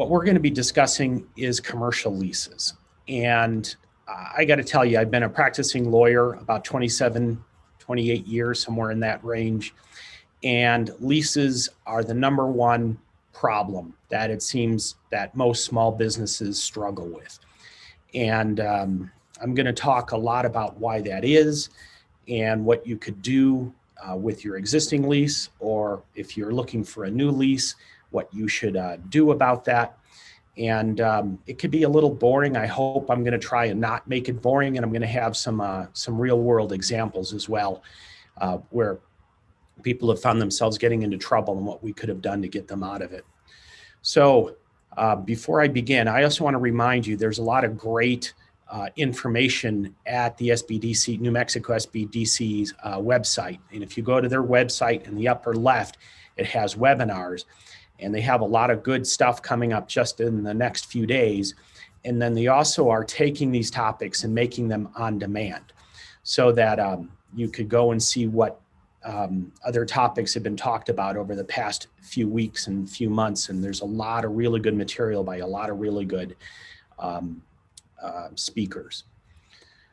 what we're going to be discussing is commercial leases. And I got to tell you, I've been a practicing lawyer about 27, 28 years, somewhere in that range. And leases are the number one problem that it seems that most small businesses struggle with. And I'm going to talk a lot about why that is and what you could do with your existing lease, or if you're looking for a new lease, what you should do about that. And it could be a little boring. I hope I'm going to try and not make it boring, and I'm going to have some real world examples as well, where people have found themselves getting into trouble and what we could have done to get them out of it. So before I begin, I also want to remind you there's a lot of great information at the SBDC, New Mexico SBDC's website. And if you go to their website in the upper left, it has webinars, and they have a lot of good stuff coming up just in the next few days. And then they also are taking these topics and making them on demand so that you could go and see what other topics have been talked about over the past few weeks and few months. And there's a lot of really good material by a lot of really good speakers.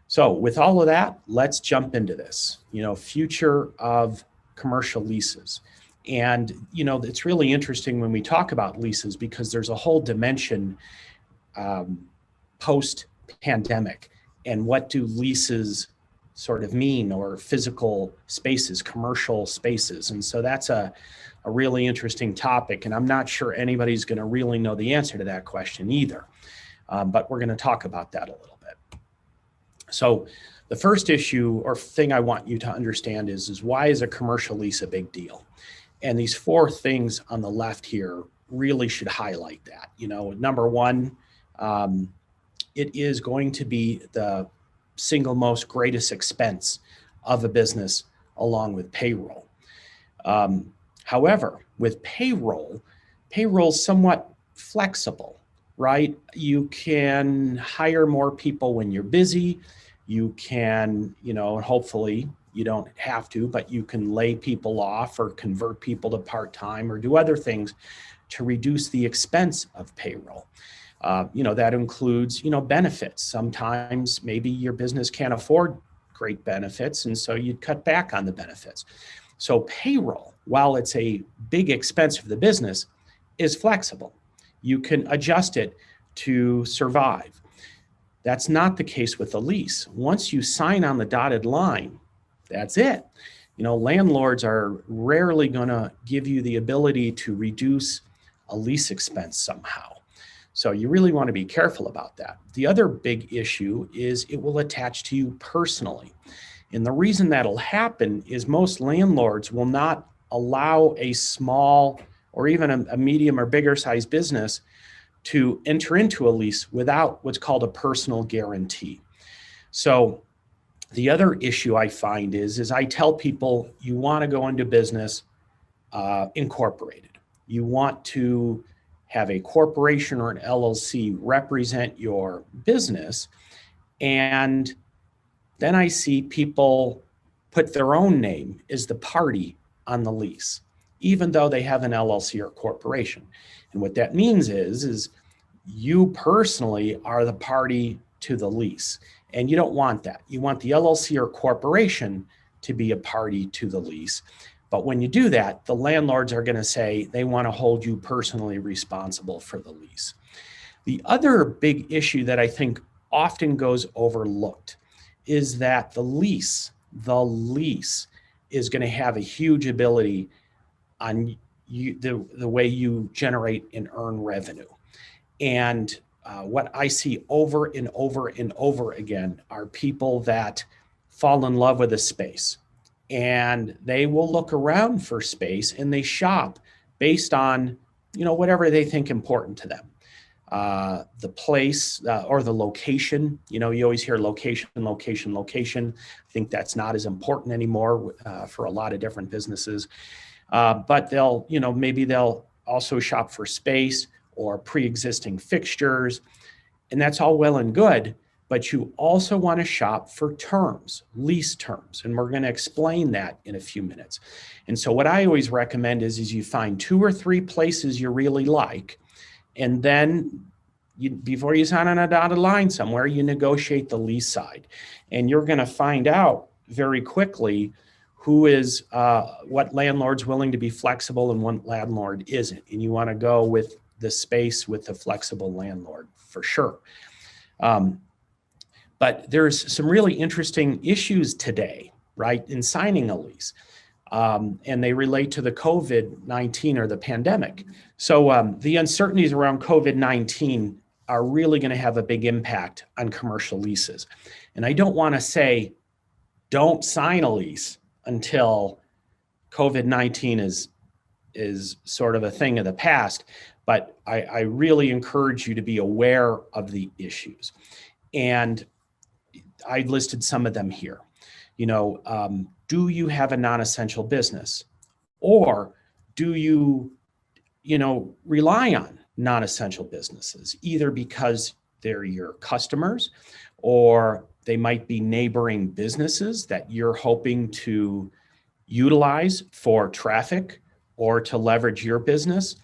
So with all of that, let's jump into this, future of commercial leases. And, it's really interesting when we talk about leases because there's a whole dimension post-pandemic, and what do leases sort of mean, or physical spaces, commercial spaces. And so that's a really interesting topic, and I'm not sure anybody's going to really know the answer to that question either. But we're going to talk about that a little bit. So the first issue or thing I want you to understand is why is a commercial lease a big deal? And these four things on the left here really should highlight that. Number one, it is going to be the single most greatest expense of a business, along with payroll. However, with payroll's somewhat flexible, right? You can hire more people when you're busy. You can, hopefully you don't have to, but you can lay people off or convert people to part-time or do other things to reduce the expense of payroll. That includes, benefits. Sometimes maybe your business can't afford great benefits, and so you'd cut back on the benefits. So payroll, while it's a big expense for the business, is flexible. You can adjust it to survive. That's not the case with a lease. Once you sign on the dotted line, that's it. Landlords are rarely going to give you the ability to reduce a lease expense somehow. So you really want to be careful about that. The other big issue is it will attach to you personally. And the reason that'll happen is most landlords will not allow a small or even a medium or bigger size business to enter into a lease without what's called a personal guarantee. So the other issue I find is I tell people you want to go into business incorporated. You want to have a corporation or an LLC represent your business. And then I see people put their own name as the party on the lease, even though they have an LLC or corporation. And what that means is you personally are the party to the lease. And you don't want that. You want the LLC or corporation to be a party to the lease. But when you do that, the landlords are going to say they want to hold you personally responsible for the lease. The other big issue that I think often goes overlooked is that the lease is going to have a huge ability on the way you generate and earn revenue. And what I see over and over and over again are people that fall in love with a space, and they will look around for space and they shop based on, whatever they think important to them. The place or the location, you always hear location. I think that's not as important anymore for a lot of different businesses. But they'll, maybe they'll also shop for space or pre-existing fixtures, and that's all well and good, but you also want to shop for terms, lease terms, and we're going to explain that in a few minutes. And so what I always recommend is you find 2 or 3 places you really like, And then before you sign on a dotted line somewhere, you negotiate the lease side. And you're going to find out very quickly who is, what landlord's willing to be flexible and what landlord isn't. And you want to go with the space with the flexible landlord for sure. But there's some really interesting issues today, right, in signing a lease. And they relate to the COVID-19 or the pandemic. So the uncertainties around COVID-19 are really going to have a big impact on commercial leases. And I don't want to say, don't sign a lease until COVID-19 is sort of a thing of the past, but I really encourage you to be aware of the issues. And I listed some of them here. Do you have a non-essential business? Or do you rely on non-essential businesses, either because they're your customers or they might be neighboring businesses that you're hoping to utilize for traffic or to leverage your business?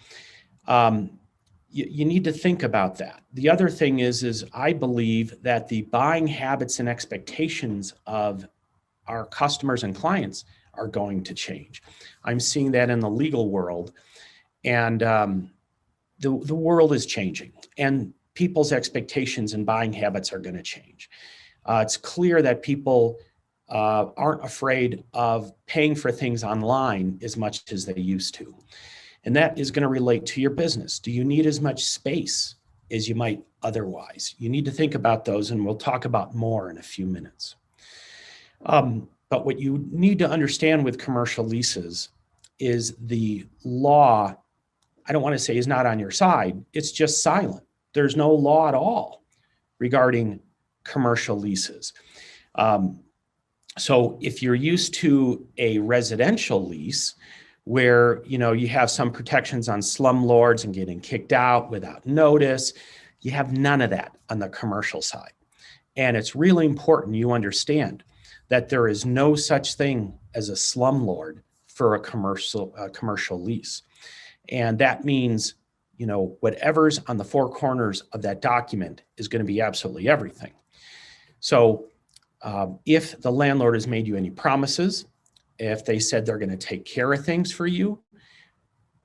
You need to think about that. The other thing is I believe that the buying habits and expectations of our customers and clients are going to change. I'm seeing that in the legal world, and the world is changing, and people's expectations and buying habits are going to change. It's clear that people aren't afraid of paying for things online as much as they used to. And that is going to relate to your business. Do you need as much space as you might otherwise? You need to think about those, and we'll talk about more in a few minutes. But what you need to understand with commercial leases is the law, I don't want to say is not on your side, it's just silent. There's no law at all regarding commercial leases. So if you're used to a residential lease where you have some protections on slumlords and getting kicked out without notice, you have none of that on the commercial side. And it's really important you understand that there is no such thing as a slumlord for a commercial lease. And that means, whatever's on the four corners of that document is going to be absolutely everything. So if the landlord has made you any promises, if they said they're going to take care of things for you,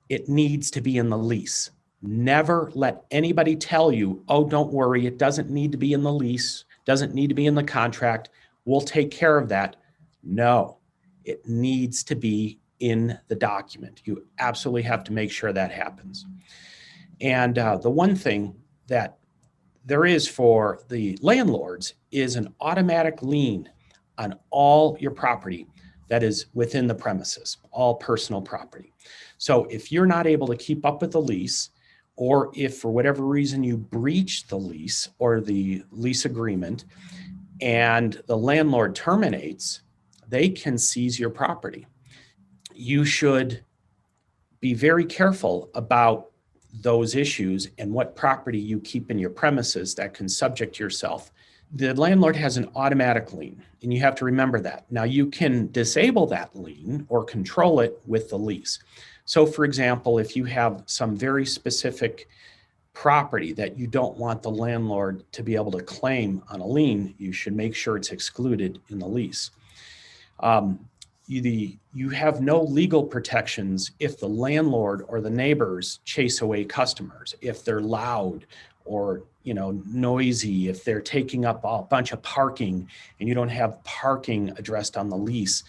it needs to be in the lease. Never let anybody tell you, oh, don't worry, it doesn't need to be in the lease, doesn't need to be in the contract, we'll take care of that. No, it needs to be in the document. You absolutely have to make sure that happens. And the one thing that there is for the landlords is an automatic lien on all your property that is within the premises, all personal property. So if you're not able to keep up with the lease, or if for whatever reason you breach the lease or the lease agreement and the landlord terminates, they can seize your property. You should be very careful about those issues and what property you keep in your premises that can subject yourself. The landlord has an automatic lien, and you have to remember that. Now, you can disable that lien or control it with the lease. So, for example, if you have some very specific property that you don't want the landlord to be able to claim on a lien, you should make sure it's excluded in the lease. You have no legal protections if the landlord or the neighbors chase away customers, if they're loud or noisy, if they're taking up a bunch of parking and you don't have parking addressed on the lease.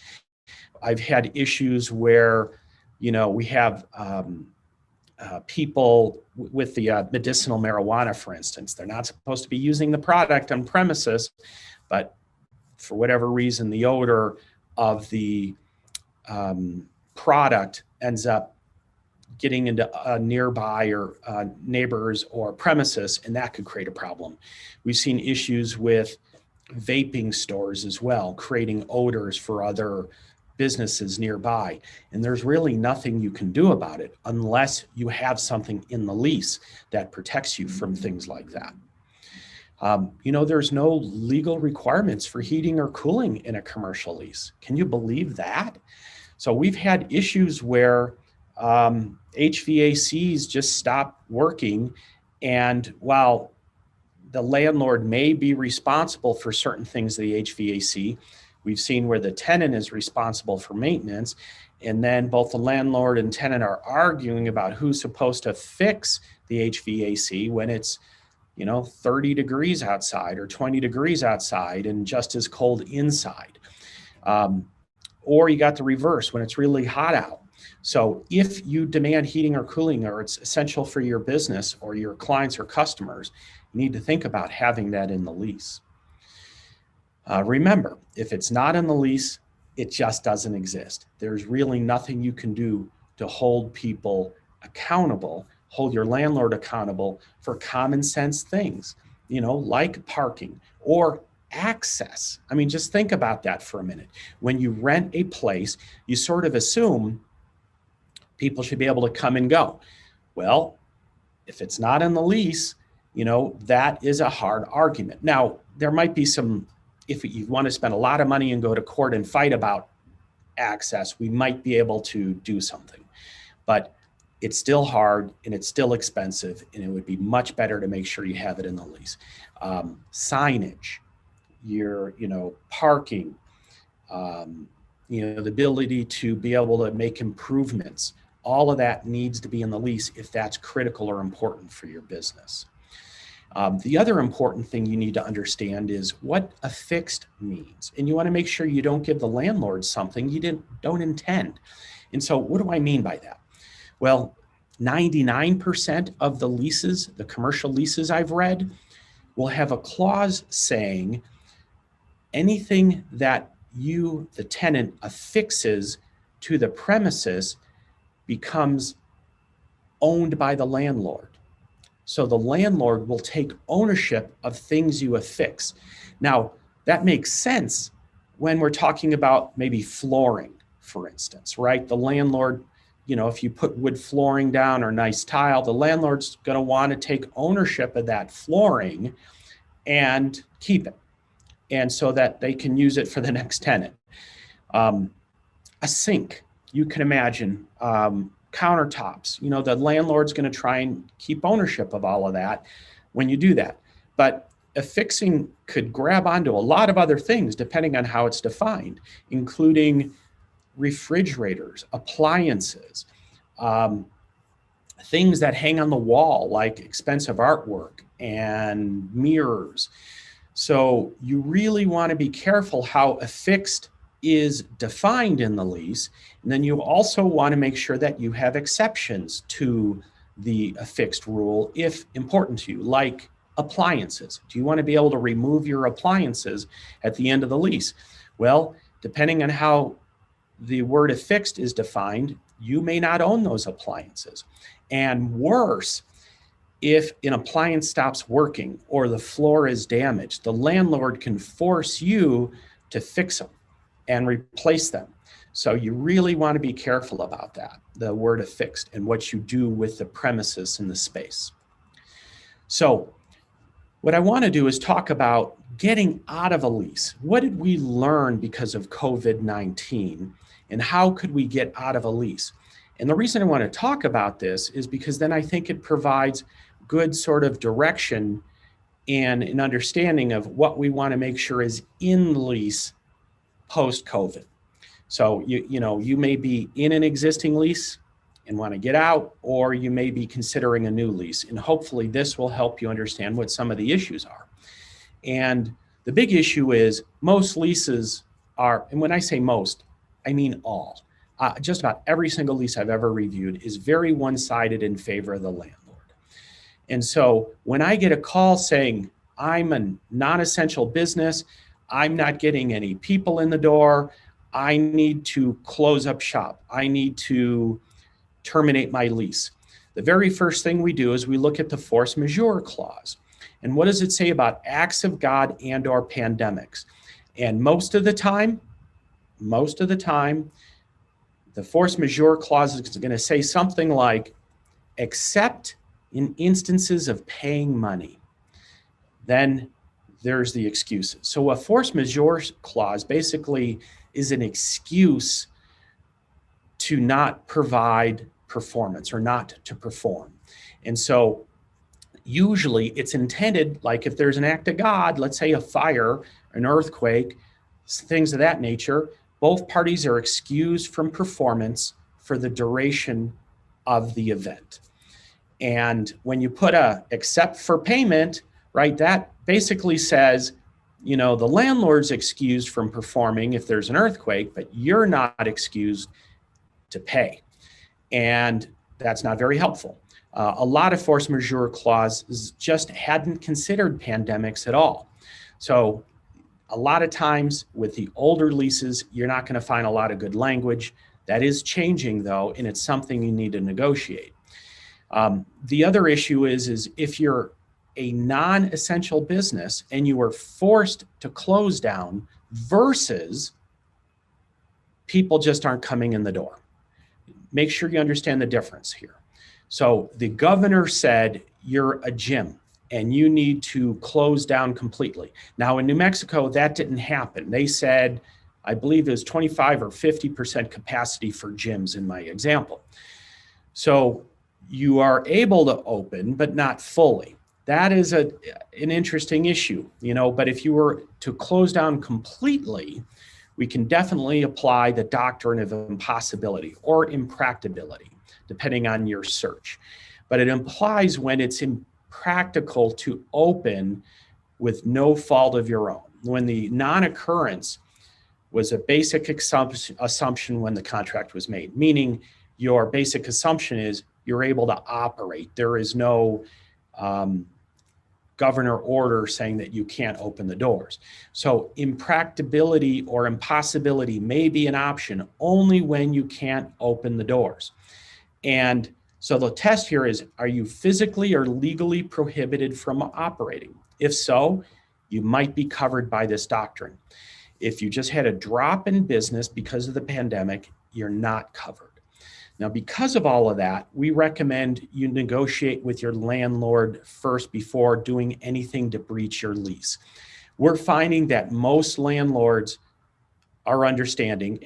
I've had issues where we have people with the medicinal marijuana, for instance. They're not supposed to be using the product on premises, but for whatever reason, the odor of the product ends up getting into nearby or neighbors or premises, and that could create a problem. We've seen issues with vaping stores as well, creating odors for other businesses nearby. And there's really nothing you can do about it unless you have something in the lease that protects you from things like that. There's no legal requirements for heating or cooling in a commercial lease. Can you believe that? So we've had issues where HVACs just stop working And while the landlord may be responsible for certain things, the HVAC, we've seen where the tenant is responsible for maintenance. And then both the landlord and tenant are arguing about who's supposed to fix the HVAC when it's 30 degrees outside or 20 degrees outside and just as cold inside. Or you got the reverse when it's really hot out. So if you demand heating or cooling, or it's essential for your business or your clients or customers, you need to think about having that in the lease. Remember, if it's not in the lease, it just doesn't exist. There's really nothing you can do to hold people accountable, hold your landlord accountable for common sense things, like parking or access. I mean, just think about that for a minute. When you rent a place, you sort of assume people should be able to come and go. Well, if it's not in the lease, that is a hard argument. Now, there might be some, if you want to spend a lot of money and go to court and fight about access, we might be able to do something. But it's still hard and it's still expensive, and it would be much better to make sure you have it in the lease. Signage, your, parking, the ability to be able to make improvements, all of that needs to be in the lease if that's critical or important for your business. The other important thing you need to understand is what a fixed means. And you want to make sure you don't give the landlord something you don't intend. And so what do I mean by that? Well, 99% of the leases, the commercial leases I've read, will have a clause saying anything that you, the tenant, affixes to the premises becomes owned by the landlord. So the landlord will take ownership of things you affix. Now, that makes sense when we're talking about maybe flooring, for instance, right? The landlord, if you put wood flooring down or nice tile, the landlord's going to want to take ownership of that flooring and keep it, and so that they can use it for the next tenant. A sink, you can imagine, countertops, the landlord's going to try and keep ownership of all of that when you do that. But affixing could grab onto a lot of other things depending on how it's defined, including refrigerators, appliances, things that hang on the wall like expensive artwork and mirrors. So you really want to be careful how affixed is defined in the lease. And then you also want to make sure that you have exceptions to the affixed rule if important to you, like appliances. Do you want to be able to remove your appliances at the end of the lease? Well, depending on how the word affixed is defined, you may not own those appliances. And worse, if an appliance stops working or the floor is damaged, the landlord can force you to fix them and replace them. So you really want to be careful about that, the word affixed, and what you do with the premises and the space. So what I want to do is talk about getting out of a lease. What did we learn because of COVID-19, and how could we get out of a lease? And the reason I want to talk about this is because then I think it provides good sort of direction and an understanding of what we want to make sure is in the lease post-COVID. So you may be in an existing lease and want to get out, or you may be considering a new lease. And hopefully this will help you understand what some of the issues are. And the big issue is most leases are, and when I say most, I mean all. Just about every single lease I've ever reviewed is very one-sided in favor of the landlord. And so when I get a call saying, I'm a non-essential business, I'm not getting any people in the door, I need to close up shop, I need to terminate my lease. The very first thing we do is we look at the force majeure clause. And what does it say about acts of God and or pandemics? And most of the time, the force majeure clause is going to say something like, except in instances of paying money. Then there's the excuses. So a force majeure clause basically is an excuse to not provide performance or not to perform. And so Usually it's intended, like if there's an act of God, let's say a fire, an earthquake, things of that nature, both parties are excused from performance for the duration of the event. And when you put a except for payment, right, that basically says, the landlord's excused from performing if there's an earthquake, but you're not excused to pay. And that's not very helpful. A lot of force majeure clauses just hadn't considered pandemics at all. So a lot of times with the older leases, you're not going to find a lot of good language. That is changing though, and it's something you need to negotiate. The other issue is if you're a non-essential business and you are forced to close down versus people just aren't coming in the door. Make sure you understand the difference here. So the governor said you're a gym and you need to close down completely. Now in New Mexico, that didn't happen. They said, I believe it was 25 or 50% capacity for gyms in my example. So you are able to open, but not fully. That is an interesting issue, but if you were to close down completely, we can definitely apply the doctrine of impossibility or impracticability, depending on your search. But it implies when it's impractical to open with no fault of your own. When the non-occurrence was a basic assumption when the contract was made, meaning your basic assumption is you're able to operate. There is no governor order saying that you can't open the doors. So impracticability or impossibility may be an option only when you can't open the doors. And so the test here is, are you physically or legally prohibited from operating? If so, you might be covered by this doctrine. If you just had a drop in business because of the pandemic, you're not covered. Now, because of all of that, we recommend you negotiate with your landlord first before doing anything to breach your lease. We're finding that most landlords are understanding,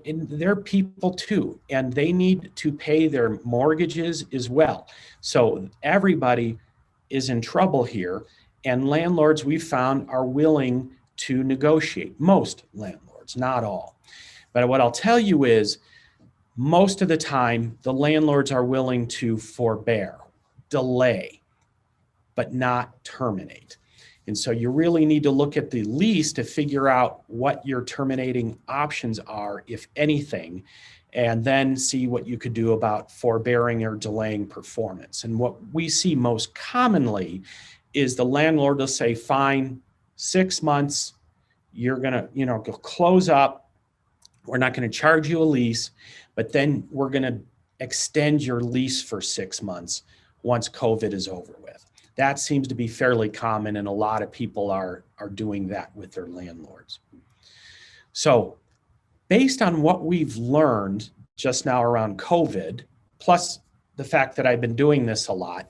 and they're people too, and they need to pay their mortgages as well. So everybody is in trouble here, and landlords we've found are willing to negotiate. Most landlords, not all. But what I'll tell you is, most of the time, the landlords are willing to forbear, delay, but not terminate. And so you really need to look at the lease to figure out what your terminating options are, if anything, and then see what you could do about forbearing or delaying performance. And what we see most commonly is the landlord will say, fine, 6 months, you're gonna, close up. We're not gonna charge you a lease, but then we're going to extend your lease for 6 months once COVID is over with. That seems to be fairly common, and a lot of people are doing that with their landlords. So based on what we've learned just now around COVID, plus the fact that I've been doing this a lot,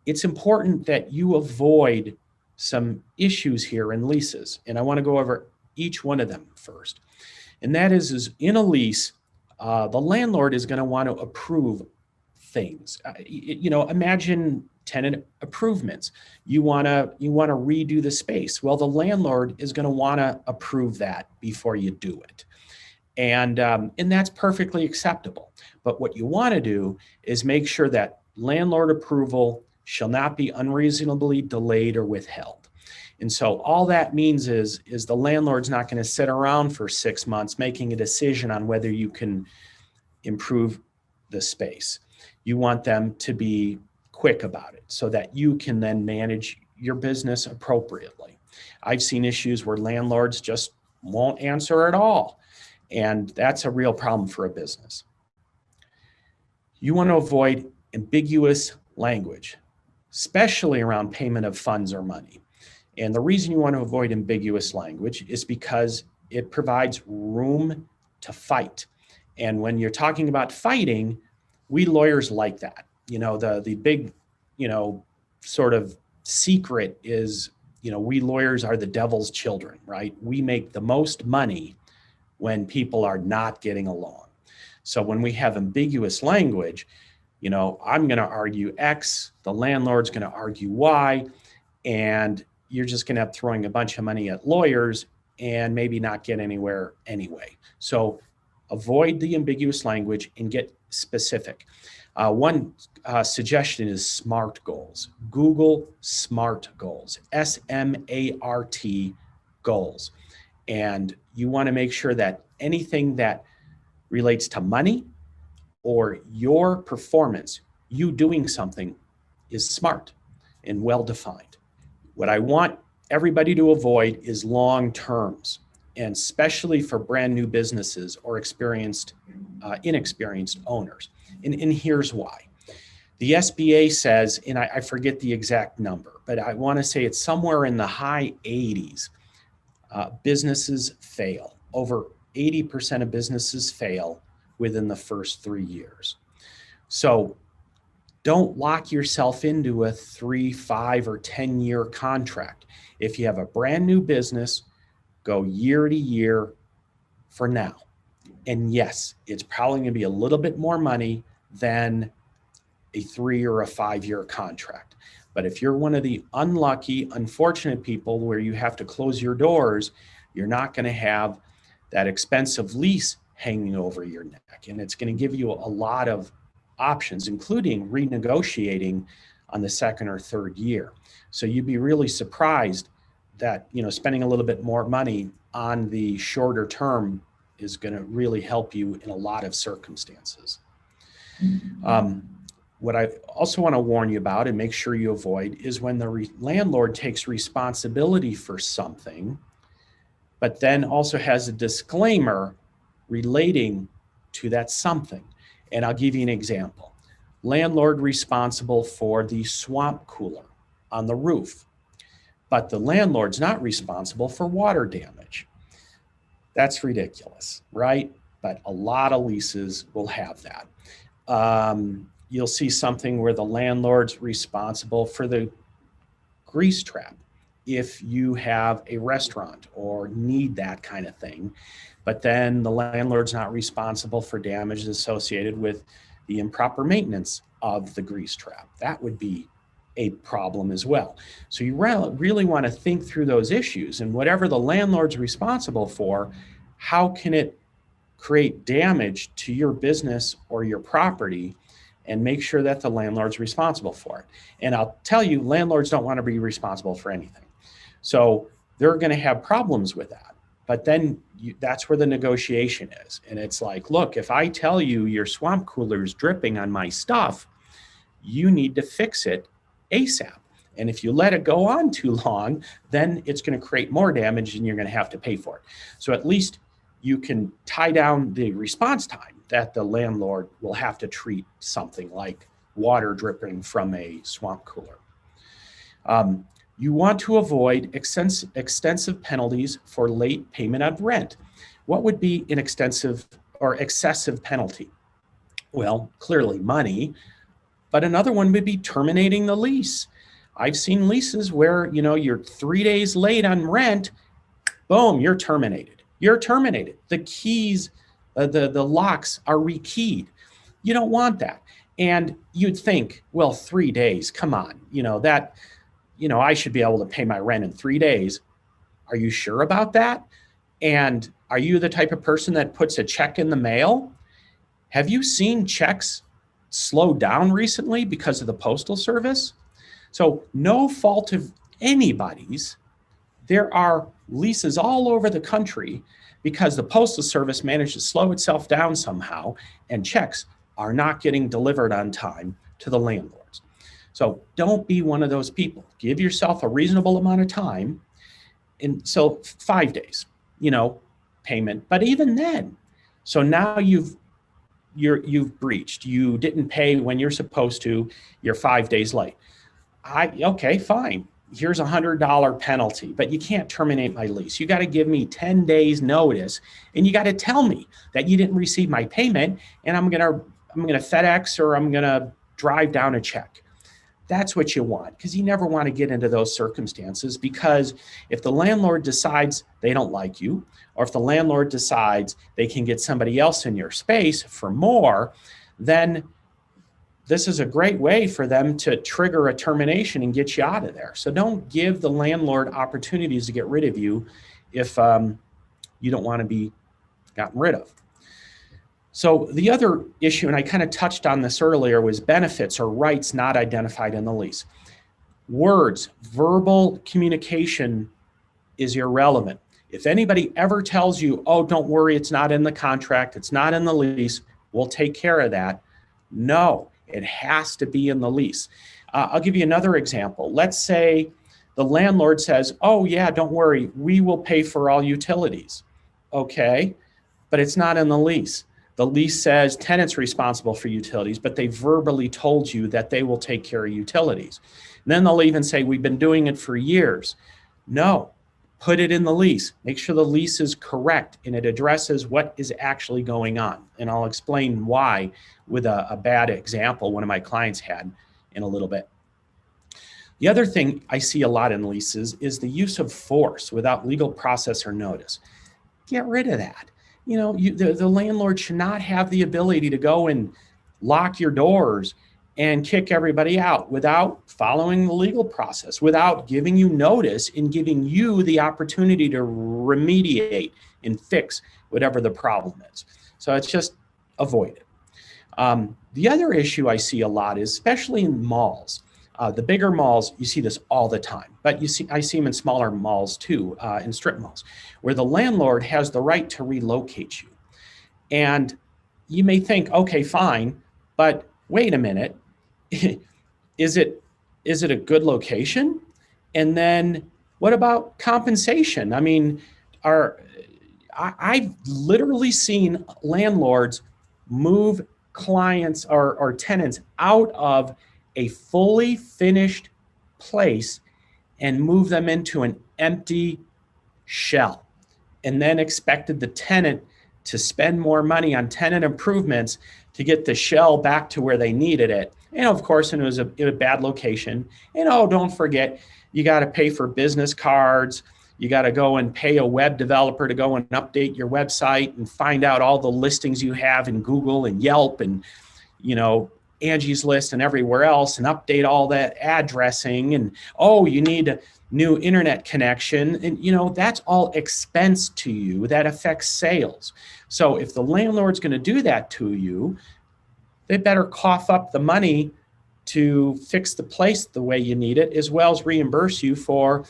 it's important that you avoid some issues here in leases. And I want to go over each one of them first. And that is in a lease, the landlord is going to want to approve things. Imagine tenant improvements. You want to redo the space. Well, the landlord is going to want to approve that before you do it, and that's perfectly acceptable. But what you want to do is make sure that landlord approval shall not be unreasonably delayed or withheld. And so all that means is the landlord's not going to sit around for 6 months making a decision on whether you can improve the space. You want them to be quick about it so that you can then manage your business appropriately. I've seen issues where landlords just won't answer at all, and that's a real problem for a business. You want to avoid ambiguous language, especially around payment of funds or money. And the reason you want to avoid ambiguous language is because it provides room to fight. And when you're talking about fighting, we lawyers like that. The big, sort of secret is, we lawyers are the devil's children, right? We make the most money when people are not getting along. So when we have ambiguous language, I'm going to argue X, the landlord's going to argue Y, and you're just going to end up throwing a bunch of money at lawyers and maybe not get anywhere anyway. So avoid the ambiguous language and get specific. One suggestion is SMART goals. Google SMART goals, SMART goals. And you want to make sure that anything that relates to money or your performance, you doing something, is SMART and well defined. What I want everybody to avoid is long terms, and especially for brand new businesses or inexperienced owners. And here's why. The SBA says, and I forget the exact number, but I want to say it's somewhere in the high 80s. Businesses fail. Over 80% of businesses fail within the first 3 years. So don't lock yourself into a 3, 5, or 10-year contract. If you have a brand new business, go year to year for now. And yes, it's probably going to be a little bit more money than a 3 or a 5-year contract. But if you're one of the unlucky, unfortunate people where you have to close your doors, you're not going to have that expensive lease hanging over your neck. And it's going to give you a lot of options, including renegotiating on the second or third year. So you'd be really surprised that, spending a little bit more money on the shorter term is going to really help you in a lot of circumstances. What I also want to warn you about and make sure you avoid is when the landlord takes responsibility for something, but then also has a disclaimer relating to that something. And I'll give you an example. Landlord responsible for the swamp cooler on the roof, but the landlord's not responsible for water damage. That's ridiculous, right? But a lot of leases will have that. You'll see something where the landlord's responsible for the grease trap if you have a restaurant or need that kind of thing. But then the landlord's not responsible for damages associated with the improper maintenance of the grease trap. That would be a problem as well. So you really want to think through those issues, and whatever the landlord's responsible for, how can it create damage to your business or your property, and make sure that the landlord's responsible for it. And I'll tell you, landlords don't want to be responsible for anything. So they're going to have problems with that. But then that's where the negotiation is. And it's like, look, if I tell you your swamp cooler is dripping on my stuff, you need to fix it ASAP. And if you let it go on too long, then it's going to create more damage and you're going to have to pay for it. So at least you can tie down the response time that the landlord will have to treat something like water dripping from a swamp cooler. You want to avoid extensive penalties for late payment of rent. What would be an extensive or excessive penalty? Well, clearly money, but another one would be terminating the lease. I've seen leases where, you're 3 days late on rent, boom, you're terminated. You're terminated. The keys, the locks are rekeyed. You don't want that. And you'd think, well, 3 days, come on, I should be able to pay my rent in 3 days. Are you sure about that? And are you the type of person that puts a check in the mail? Have you seen checks slow down recently because of the Postal Service? So no fault of anybody's. There are leases all over the country because the Postal Service managed to slow itself down somehow, and checks are not getting delivered on time to the landlords. So don't be one of those people. Give yourself a reasonable amount of time. And so 5 days, payment. But even then, so now you've breached. You didn't pay when you're supposed to. You're 5 days late. Okay, fine. Here's $100 penalty, but you can't terminate my lease. You got to give me 10 days notice, and you got to tell me that you didn't receive my payment, and I'm gonna FedEx or I'm gonna drive down a check. That's what you want, because you never want to get into those circumstances, because if the landlord decides they don't like you, or if the landlord decides they can get somebody else in your space for more, then this is a great way for them to trigger a termination and get you out of there. So don't give the landlord opportunities to get rid of you if you don't want to be gotten rid of. So the other issue, and I kind of touched on this earlier, was benefits or rights not identified in the lease. Words, verbal communication is irrelevant. If anybody ever tells you, oh, don't worry, it's not in the contract, it's not in the lease, we'll take care of that. No, it has to be in the lease. I'll give you another example. Let's say the landlord says, oh yeah, don't worry, we will pay for all utilities. Okay, but it's not in the lease. The lease says tenant's responsible for utilities, but they verbally told you that they will take care of utilities. And then they'll even say, we've been doing it for years. No, put it in the lease. Make sure the lease is correct and it addresses what is actually going on. And I'll explain why with a bad example one of my clients had in a little bit. The other thing I see a lot in leases is the use of force without legal process or notice. Get rid of that. You know, the landlord should not have the ability to go and lock your doors and kick everybody out without following the legal process, without giving you notice and giving you the opportunity to remediate and fix whatever the problem is. So it's just avoid it. The other issue I see a lot is, especially in malls, the bigger malls, you see this all the time, but I see them in smaller malls too, in strip malls, where the landlord has the right to relocate you. And you may think, okay, fine, but wait a minute, is it a good location? And then what about compensation? I mean, I've literally seen landlords move clients or tenants out of a fully finished place and move them into an empty shell, and then expected the tenant to spend more money on tenant improvements to get the shell back to where they needed it. And of course, it was in a bad location. And oh, don't forget, you got to pay for business cards. You got to go and pay a web developer to go and update your website and find out all the listings you have in Google and Yelp and, you know, Angie's List and everywhere else, and update all that addressing. And oh, you need a new internet connection. And you know, that's all expense to you that affects sales. So if the landlord's going to do that to you, they better cough up the money to fix the place the way you need it, as well as reimburse you for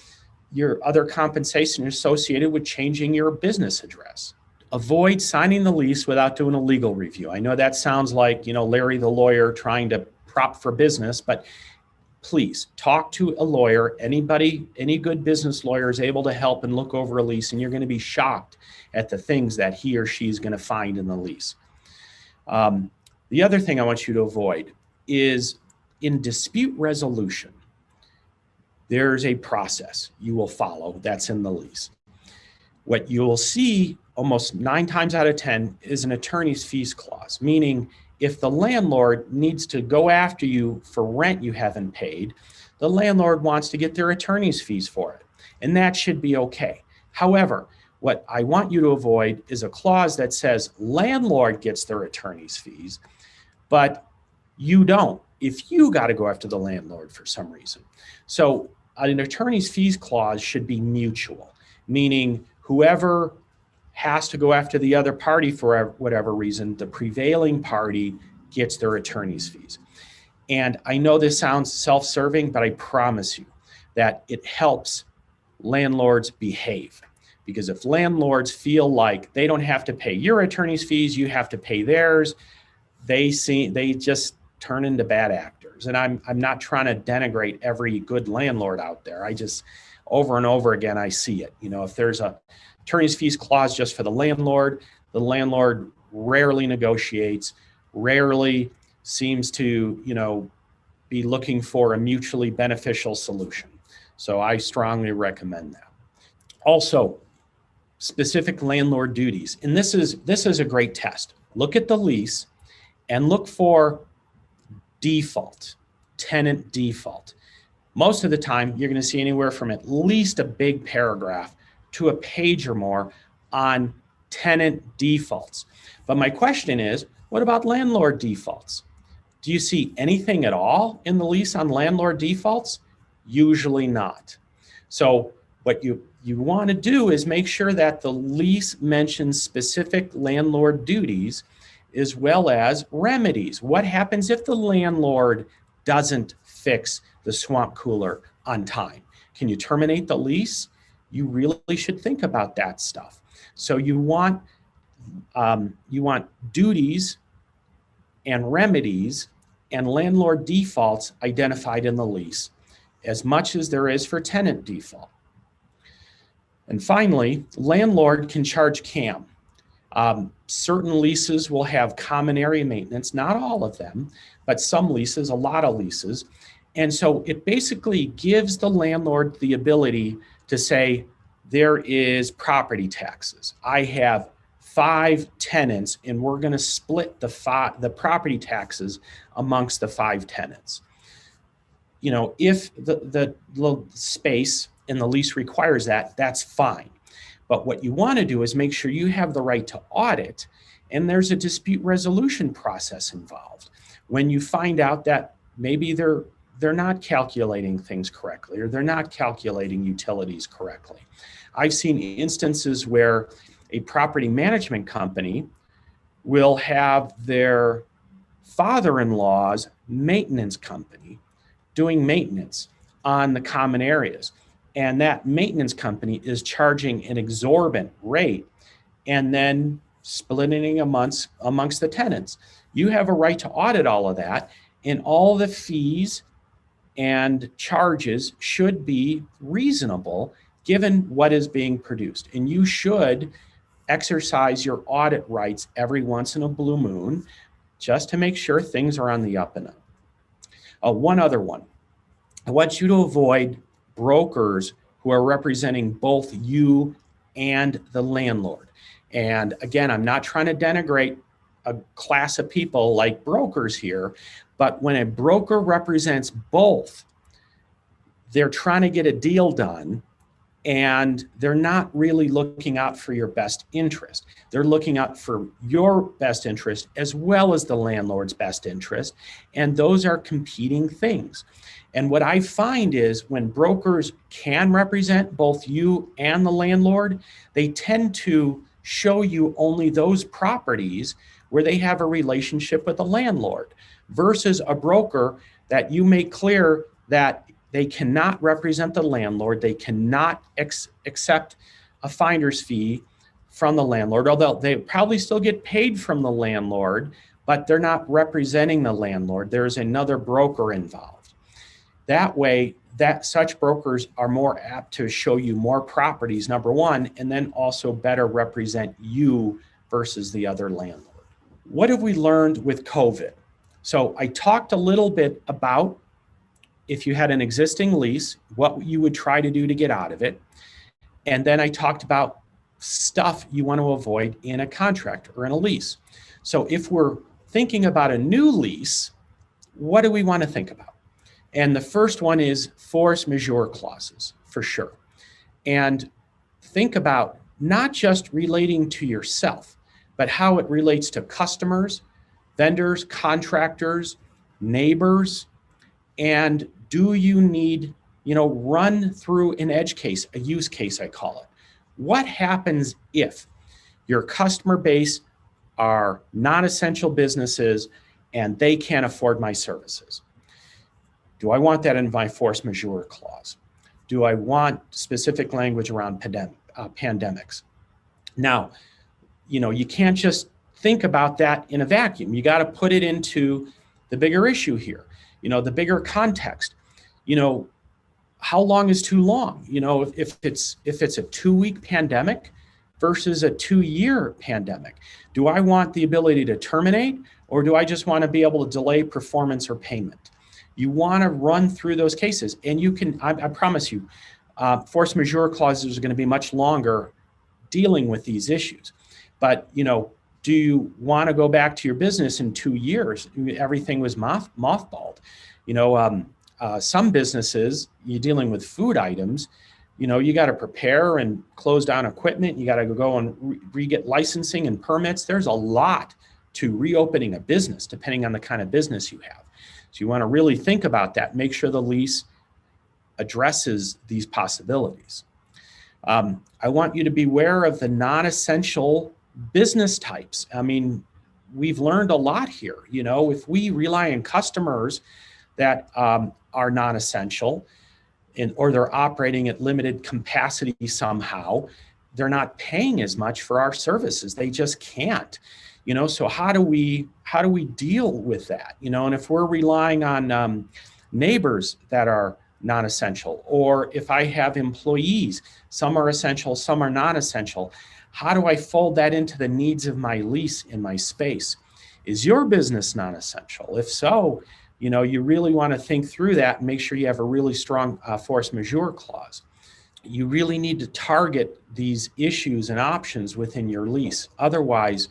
your other compensation associated with changing your business address. Avoid signing the lease without doing a legal review. I know that sounds like, you know, Larry the lawyer trying to prop for business, but please talk to a lawyer. Any good business lawyer is able to help and look over a lease, and you're going to be shocked at the things that he or she is going to find in the lease. The other thing I want you to avoid is in dispute resolution. There's a process you will follow that's in the lease. What you will see almost 9 times out of 10 is an attorney's fees clause, meaning if the landlord needs to go after you for rent you haven't paid, the landlord wants to get their attorney's fees for it, and that should be okay. However, what I want you to avoid is a clause that says landlord gets their attorney's fees, but you don't if you got to go after the landlord for some reason. So an attorney's fees clause should be mutual, meaning whoever has to go after the other party for whatever reason, the prevailing party gets their attorney's fees. And I know this sounds self-serving, but I promise you that it helps landlords behave. Because if landlords feel like they don't have to pay your attorney's fees, you have to pay theirs, they just turn into bad actors. And I'm not trying to denigrate every good landlord out there. I just, over and over again, I see it. You know, if there's a attorney's fees clause just for the landlord rarely negotiates, rarely seems to, you know, be looking for a mutually beneficial solution. So I strongly recommend that. Also, specific landlord duties. And this is a great test. Look at the lease and look for default, tenant default. Most of the time, you're going to see anywhere from at least a big paragraph to a page or more on tenant defaults. But my question is, what about landlord defaults? Do you see anything at all in the lease on landlord defaults? Usually not. So what you want to do is make sure that the lease mentions specific landlord duties as well as remedies. What happens if the landlord doesn't fix the swamp cooler on time? Can you terminate the lease? You really should think about that stuff. So you want duties and remedies and landlord defaults identified in the lease, as much as there is for tenant default. And finally, landlord can charge CAM. Certain leases will have common area maintenance, not all of them, but some leases, a lot of leases. And so it basically gives the landlord the ability to say, there is property taxes. I have 5 tenants and we're going to split the property taxes amongst the 5 tenants. You know, if the space in the lease requires that, that's fine. But what you want to do is make sure you have the right to audit, and there's a dispute resolution process involved. When you find out that maybe they're not calculating things correctly, or they're not calculating utilities correctly. I've seen instances where a property management company will have their father-in-law's maintenance company doing maintenance on the common areas. And that maintenance company is charging an exorbitant rate and then splitting amongst the tenants. You have a right to audit all of that, and all the fees and charges should be reasonable given what is being produced. And you should exercise your audit rights every once in a blue moon just to make sure things are on the up and up. One other one. I want you to avoid brokers who are representing both you and the landlord. And again, I'm not trying to denigrate a class of people like brokers here, but when a broker represents both, they're trying to get a deal done and they're not really looking out for your best interest. They're looking out for your best interest as well as the landlord's best interest, and those are competing things. And what I find is when brokers can represent both you and the landlord, they tend to show you only those properties where they have a relationship with the landlord, versus a broker that you make clear that they cannot represent the landlord, they cannot accept a finder's fee from the landlord, although they probably still get paid from the landlord, but they're not representing the landlord. There's another broker involved. That way, such brokers are more apt to show you more properties, number one, and then also better represent you versus the other landlord. What have we learned with COVID? So I talked a little bit about if you had an existing lease, what you would try to do to get out of it. And then I talked about stuff you want to avoid in a contract or in a lease. So if we're thinking about a new lease, what do we want to think about? And the first one is force majeure clauses, for sure. And think about not just relating to yourself, but how it relates to customers, vendors, contractors, neighbors, and do you need, run through an edge case, a use case, I call it. What happens if your customer base are non-essential businesses and they can't afford my services? Do I want that in my force majeure clause? Do I want specific language around pandemics? Now, you can't just think about that in a vacuum. You got to put it into the bigger issue here, the bigger context. How long is too long? If it's a 2-week pandemic versus a 2-year pandemic, do I want the ability to terminate, or do I just want to be able to delay performance or payment? You want to run through those cases, and you can, I promise you, force majeure clauses are going to be much longer dealing with these issues. But, do you want to go back to your business in 2 years? Everything was mothballed. Some businesses, you're dealing with food items, you got to prepare and close down equipment. You got to go and re-get licensing and permits. There's a lot to reopening a business, depending on the kind of business you have. So you want to really think about that, make sure the lease addresses these possibilities. I want you to be aware of the non-essential business types. I mean, we've learned a lot here. You know, if we rely on customers that are non-essential or they're operating at limited capacity somehow, they're not paying as much for our services. They just can't. You know, so how do we deal with that? You know, and if we're relying on neighbors that are non-essential, or if I have employees, some are essential, some are non-essential, how do I fold that into the needs of my lease in my space? Is your business non-essential? If so, you know, you really want to think through that and make sure you have a really strong force majeure clause. You really need to target these issues and options within your lease. Otherwise,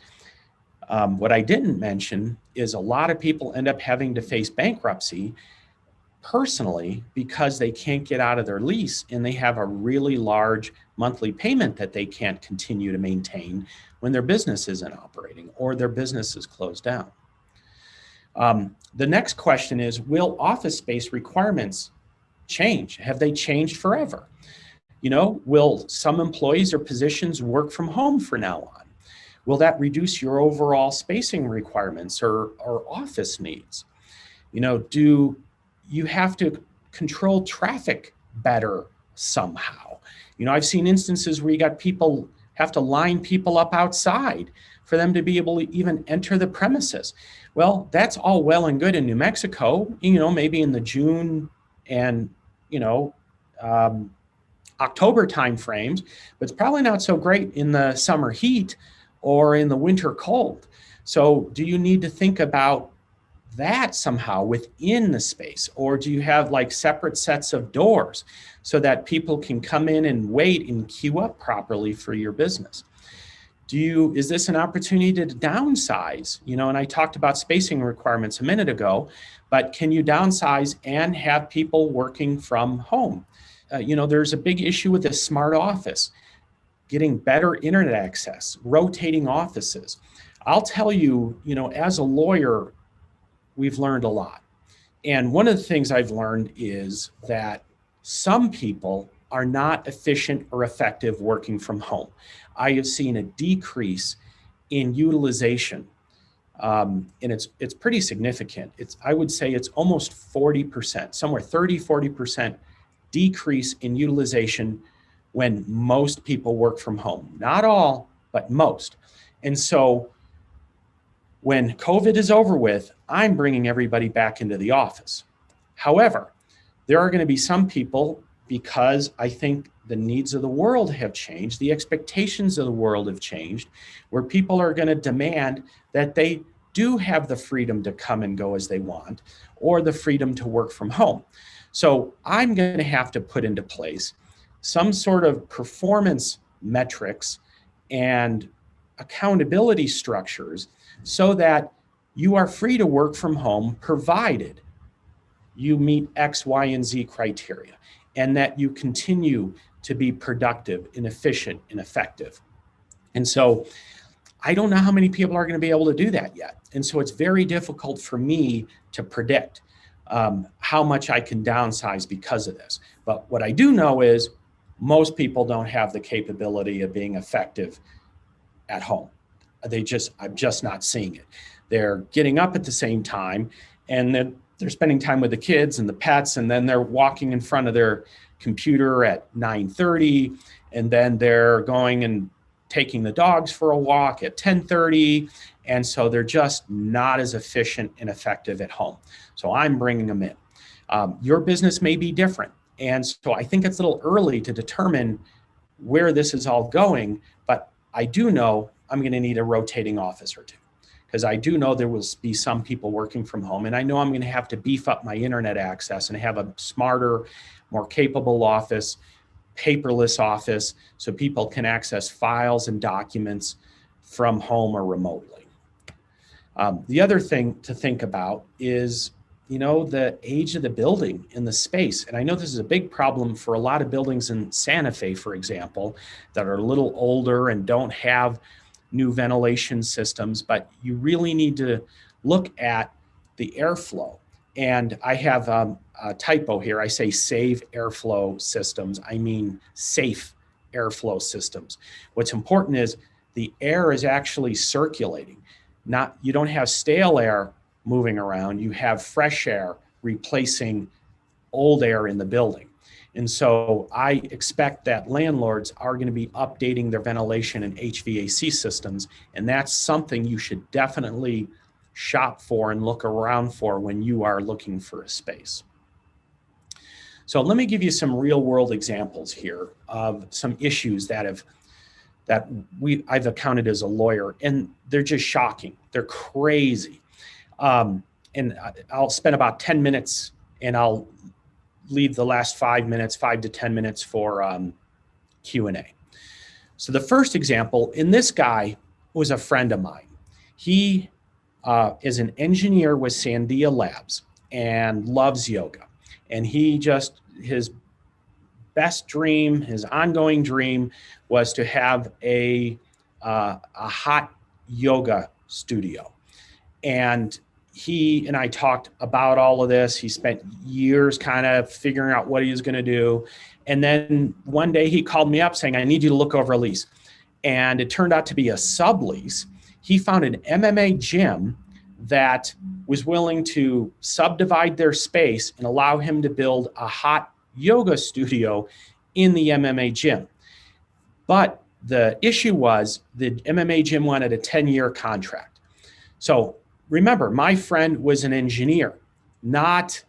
what I didn't mention is a lot of people end up having to face bankruptcy personally because they can't get out of their lease and they have a really large monthly payment that they can't continue to maintain when their business isn't operating or their business is closed down. The next question is, will office space requirements change? Have they changed forever? You know, will some employees or positions work from home from now on? Will that reduce your overall spacing requirements or office needs? You know, do you have to control traffic better somehow? You know, I've seen instances where you got people have to line people up outside for them to be able to even enter the premises. Well, that's all well and good in New Mexico, you know, maybe in the June and, you know, October timeframes, but it's probably not so great in the summer heat or in the winter cold. So do you need to think about that somehow within the space? Or do you have like separate sets of doors so that people can come in and wait and queue up properly for your business? Is this an opportunity to downsize? You know, and I talked about spacing requirements a minute ago, but can you downsize and have people working from home? You know, there's a big issue with the smart office, getting better internet access, rotating offices. I'll tell you, you know, as a lawyer, we've learned a lot. And one of the things I've learned is that some people are not efficient or effective working from home. I have seen a decrease in utilization, and it's pretty significant. I would say it's almost 40%, somewhere 30–40% decrease in utilization when most people work from home. Not all, but most. And so when COVID is over with, I'm bringing everybody back into the office. However, there are going to be some people, because I think the needs of the world have changed, the expectations of the world have changed, where people are going to demand that they do have the freedom to come and go as they want, or the freedom to work from home. So I'm going to have to put into place some sort of performance metrics and accountability structures so that you are free to work from home, provided you meet X, Y, and Z criteria, and that you continue to be productive and efficient and effective. And so I don't know how many people are going to be able to do that yet. And so it's very difficult for me to predict how much I can downsize because of this. But what I do know is most people don't have the capability of being effective at home. I'm just not seeing it. They're getting up at the same time, and they're spending time with the kids and the pets, and then they're walking in front of their computer at 9:30, and then they're going and taking the dogs for a walk at 10:30, and so they're just not as efficient and effective at home. So I'm bringing them in. Your business may be different, and so I think it's a little early to determine where this is all going, but I do know I'm going to need a rotating office or two, because I do know there will be some people working from home, and I know I'm going to have to beef up my internet access and have a smarter, more capable office, paperless office, so people can access files and documents from home or remotely. The other thing to think about is, you know, the age of the building and the space. And I know this is a big problem for a lot of buildings in Santa Fe, for example, that are a little older and don't have new ventilation systems, but you really need to look at the airflow. And I have a typo here. I say save airflow systems. I mean safe airflow systems. What's important is the air is actually circulating. You don't have stale air moving around. You have fresh air replacing old air in the building. And so I expect that landlords are going to be updating their ventilation and HVAC systems. And that's something you should definitely shop for and look around for when you are looking for a space. So let me give you some real world examples here of some issues that I've accounted as a lawyer, and they're just shocking. They're crazy. And I'll spend about 10 minutes and I'll leave the last 5 to 10 minutes for Q&A. So the first example, and this guy was a friend of mine. He is an engineer with Sandia Labs and loves yoga. And his best dream, his ongoing dream was to have a hot yoga studio. And he and I talked about all of this. He spent years kind of figuring out what he was going to do. And then one day he called me up saying, I need you to look over a lease. And it turned out to be a sublease. He found an MMA gym that was willing to subdivide their space and allow him to build a hot yoga studio in the MMA gym. But the issue was the MMA gym wanted a 10-year contract. So remember, my friend was an engineer, not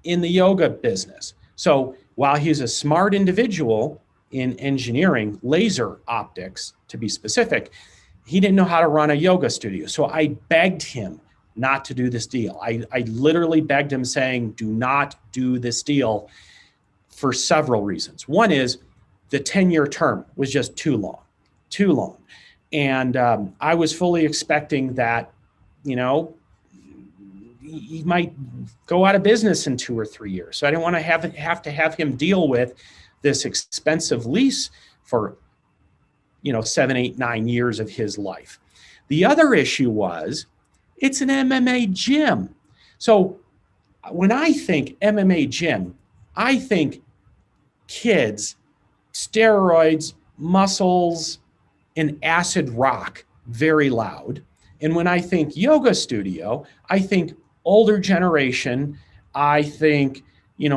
in the yoga business. So while he's a smart individual in engineering, laser optics to be specific, he didn't know how to run a yoga studio. So I begged him not to do this deal. I literally begged him saying, do not do this deal for several reasons. One is the 10-year term was just too long. And I was fully expecting that, he might go out of business in 2 or 3 years. So I didn't want to have him deal with this expensive lease for 7, 8, 9 years of his life. The other issue was it's an MMA gym. So when I think MMA gym, I think kids, steroids, muscles, and acid rock very loud. And when I think yoga studio, I think older generation. I think,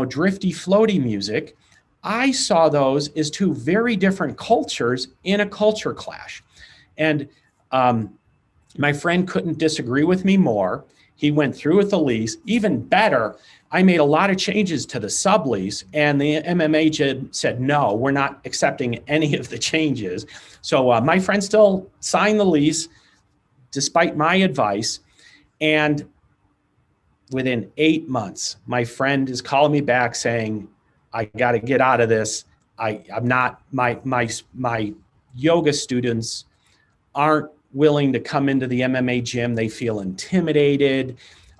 drifty, floaty music. I saw those as two very different cultures in a culture clash. And my friend couldn't disagree with me more. He went through with the lease. Even better, I made a lot of changes to the sublease, and the MMA gym said, no, we're not accepting any of the changes. So my friend still signed the lease despite my advice. And within 8 months, my friend is calling me back saying, I got to get out of this. I'm not, my yoga students aren't willing to come into the MMA gym. They feel intimidated.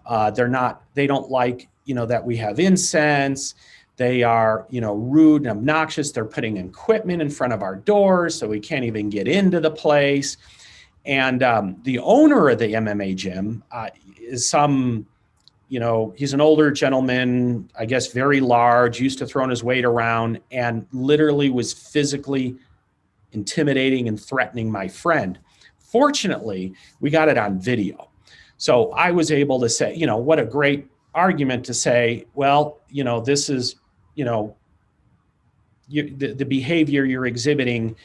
They don't like, that we have incense. They are, rude and obnoxious. They're putting equipment in front of our doors, so we can't even get into the place. And the owner of the MMA gym is he's an older gentleman, I guess very large, used to throwing his weight around, and literally was physically intimidating and threatening my friend. Fortunately, we got it on video. So I was able to say, what a great argument to say, well, this is, the behavior you're exhibiting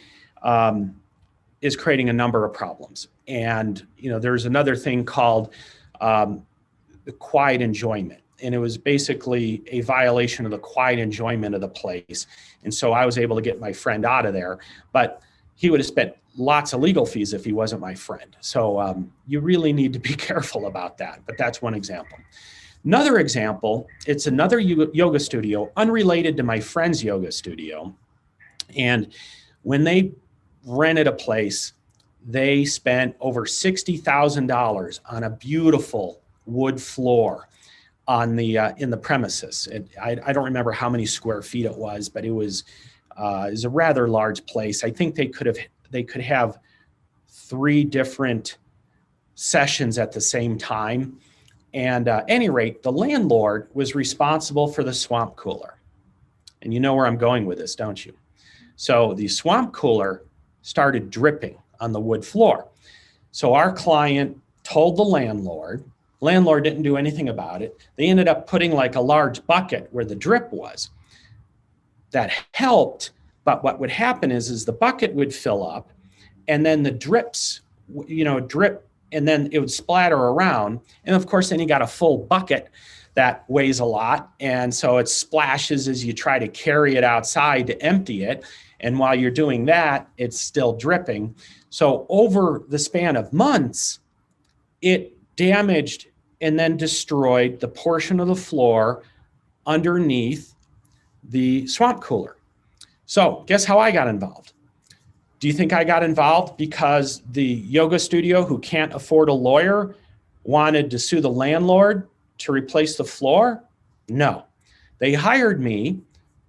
is creating a number of problems. And, there's another thing called the quiet enjoyment. And it was basically a violation of the quiet enjoyment of the place. And so I was able to get my friend out of there, but he would have spent lots of legal fees if he wasn't my friend. So you really need to be careful about that, but that's one example. Another example, it's another yoga studio unrelated to my friend's yoga studio. And when they rented a place, they spent over $60,000 on a beautiful wood floor on the in the premises. I don't remember how many square feet it was, but it was a rather large place. I think they could have 3 different sessions at the same time. And at any rate, the landlord was responsible for the swamp cooler. And you know where I'm going with this, don't you? So the swamp cooler started dripping on the wood floor. So our client told the landlord didn't do anything about it. They ended up putting like a large bucket where the drip was. That helped, but what would happen is the bucket would fill up and then the drips, drip, and then it would splatter around. And of course, then you got a full bucket that weighs a lot. And so it splashes as you try to carry it outside to empty it. And while you're doing that, it's still dripping. So over the span of months, it damaged and then destroyed the portion of the floor underneath the swamp cooler. So guess how I got involved? Do you think I got involved because the yoga studio, who can't afford a lawyer, wanted to sue the landlord to replace the floor? No. They hired me,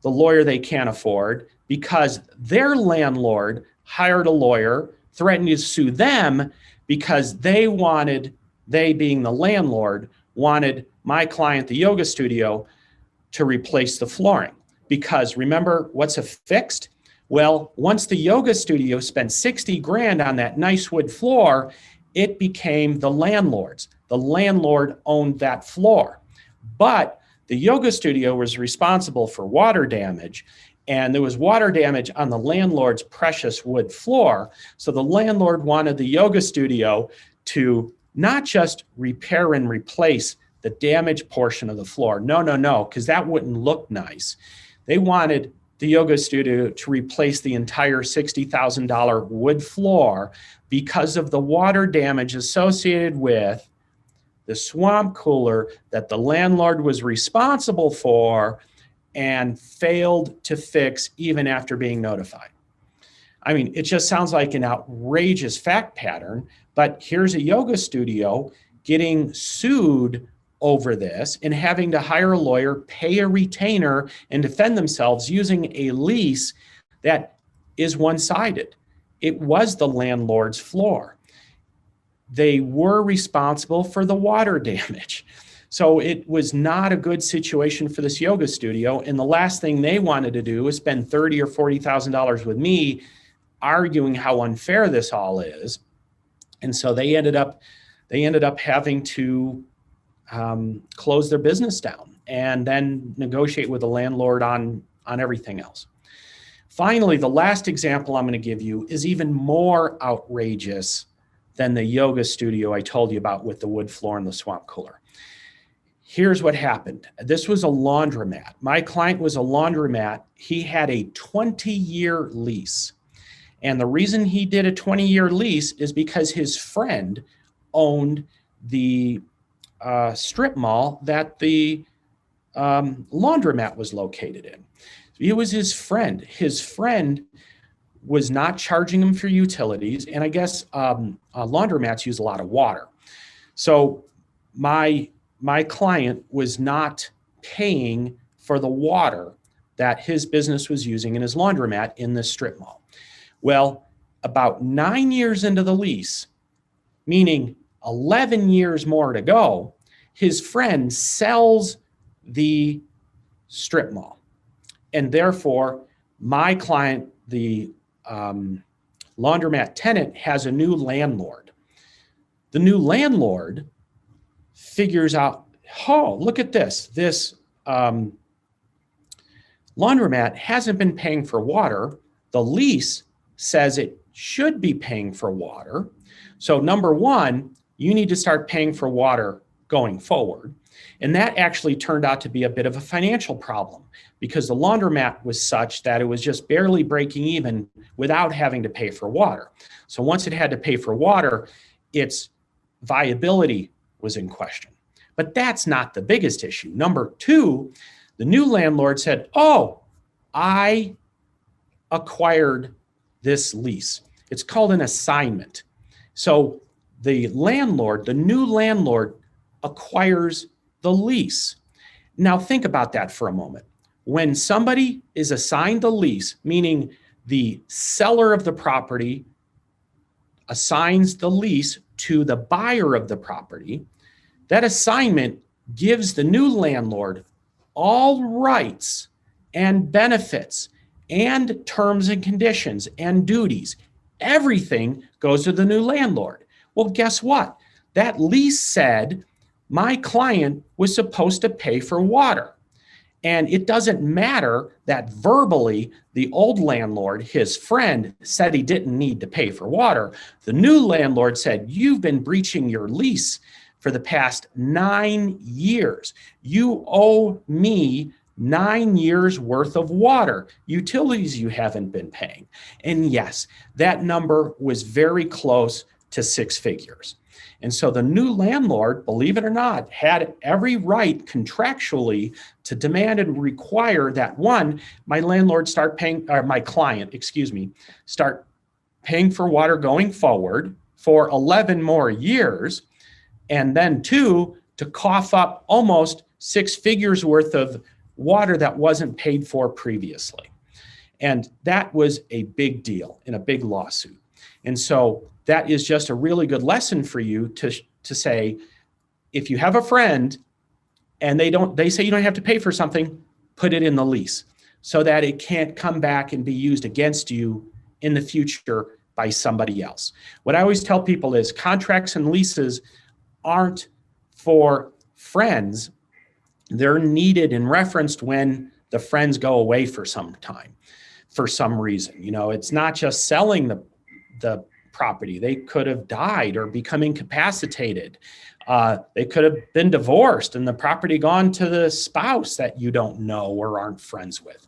the lawyer they can't afford, because their landlord hired a lawyer, threatened to sue them because they being the landlord, wanted my client, the yoga studio, to replace the flooring. Because remember, what's affixed? Well, once the yoga studio spent 60 grand on that nice wood floor, it became the landlord's. The landlord owned that floor. But the yoga studio was responsible for water damage, and there was water damage on the landlord's precious wood floor. So the landlord wanted the yoga studio to not just repair and replace the damaged portion of the floor. No, because that wouldn't look nice. They wanted the yoga studio to replace the entire $60,000 wood floor because of the water damage associated with the swamp cooler that the landlord was responsible for and failed to fix even after being notified. I mean, it just sounds like an outrageous fact pattern, but here's a yoga studio getting sued over this and having to hire a lawyer, pay a retainer, and defend themselves using a lease that is one-sided. It was the landlord's floor. They were responsible for the water damage. So it was not a good situation for this yoga studio. And the last thing they wanted to do was spend $30,000 or $40,000 with me arguing how unfair this all is. And so they ended up having to close their business down and then negotiate with the landlord on everything else. Finally, the last example I'm going to give you is even more outrageous than the yoga studio I told you about with the wood floor and the swamp cooler. Here's what happened. This was a laundromat. My client was a laundromat. He had a 20-year lease. And the reason he did a 20-year lease is because his friend owned the strip mall that the laundromat was located in. It was his friend. His friend was not charging him for utilities, and I guess laundromats use a lot of water. So my client was not paying for the water that his business was using in his laundromat in this strip mall. Well, about 9 years into the lease, meaning 11 years more to go, his friend sells the strip mall. And therefore, my client, the laundromat tenant, has a new landlord. The new landlord figures out, oh, look at this. This laundromat hasn't been paying for water. The lease says it should be paying for water. So number one, you need to start paying for water going forward. And that actually turned out to be a bit of a financial problem because the laundromat was such that it was just barely breaking even without having to pay for water. So once it had to pay for water, its viability was in question. But that's not the biggest issue. Number two, the new landlord said, oh, I acquired this lease. It's called an assignment. So the landlord, the new landlord, acquires the lease. Now think about that for a moment. When somebody is assigned the lease, meaning the seller of the property assigns the lease to the buyer of the property, that assignment gives the new landlord all rights and benefits and terms and conditions and duties. Everything goes to the new landlord. Well, guess what? That lease said my client was supposed to pay for water. And it doesn't matter that verbally the old landlord, his friend, said he didn't need to pay for water. The new landlord said, you've been breaching your lease for the past 9 years. You owe me 9 years worth of water, utilities you haven't been paying. And yes, that number was very close to 6 figures. And so the new landlord, believe it or not, had every right contractually to demand and require that one, my landlord start paying, or my client, start paying for water going forward for 11 more years. And then two, to cough up almost 6 figures worth of water that wasn't paid for previously. And that was a big deal in a big lawsuit. And so that is just a really good lesson for you to say, if you have a friend and they say you don't have to pay for something, put it in the lease so that it can't come back and be used against you in the future by somebody else. What I always tell people is contracts and leases aren't for friends. They're needed and referenced when the friends go away for some time, for some reason. You know, it's not just selling the property. They could have died or become incapacitated. They could have been divorced and the property gone to the spouse that you don't know or aren't friends with.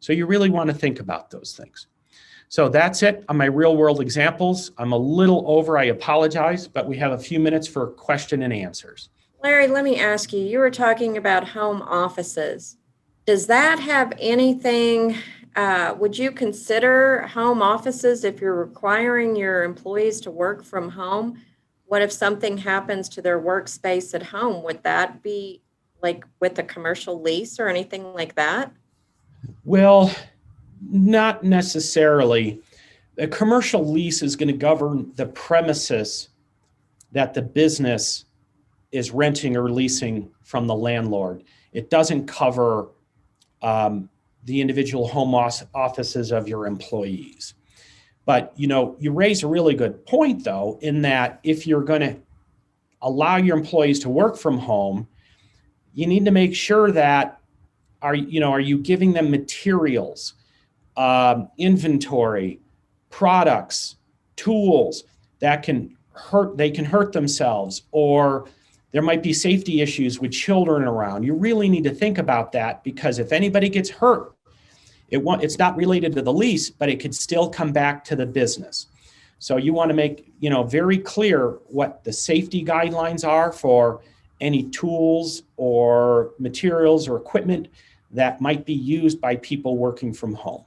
So you really want to think about those things. So that's it on my real world examples. I'm a little over, I apologize, but we have a few minutes for question and answers. Larry, let me ask you, you were talking about home offices. Does that have anything, would you consider home offices if you're requiring your employees to work from home? What if something happens to their workspace at home? Would that be like with a commercial lease or anything like that? Well, not necessarily. A commercial lease is going to govern the premises that the business is renting or leasing from the landlord. It doesn't cover the individual home offices of your employees. But, you know, you raise a really good point, though, in that if you're going to allow your employees to work from home, you need to make sure that, are you giving them materials, inventory, products, tools that they can hurt themselves, or there might be safety issues with children around. You really need to think about that, because if anybody gets hurt, it's not related to the lease, but it could still come back to the business. So you want to make, very clear what the safety guidelines are for any tools or materials or equipment that might be used by people working from home.